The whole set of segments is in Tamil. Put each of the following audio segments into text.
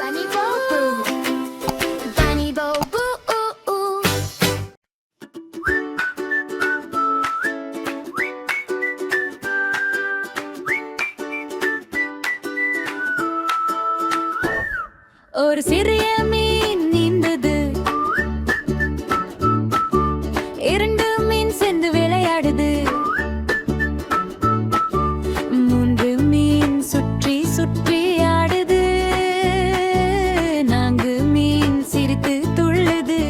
Bunny Boo Boo. Bunny Boo Boo ooh ooh. ஒரு சிறிய மீன் நீந்தது, இரண்டு மீன் சேர்ந்து விளையாடுது, மூன்று மீன் சுற்றி சுற்றி ஆடுது, நான்கு மீன் சிரித்து துள்ளுது.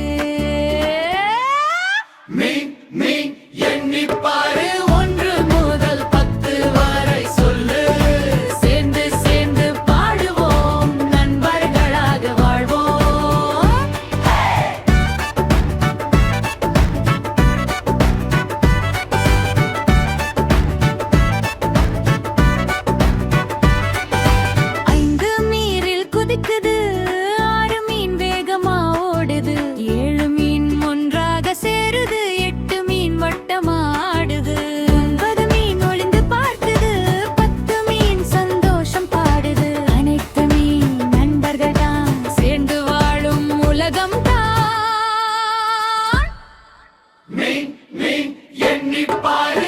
மீன் மீன் எண்ணிப் பாரு, 1 முதல் 10 வரை சொல்லு. சேர்ந்து சேர்ந்து பாடுவோம், நண்பர்களாக வாழ்வோம். ஐந்து நீரில் குதிக்குது, 6 மீன் வேகமா ஓடுது, 7 மீன் ஒன்றாக சேருது, 8 மீன் வட்டமா ஆடுது, 9 மீன் ஒளிந்து பார்க்குது, 10 மீன் சந்தோஷம் பாடுது. அனைத்து மீன் நண்பர்கள் தான், சேர்ந்து வாழும் உலகம் தான். மீன் மீன் எண்ணிப் பாரு,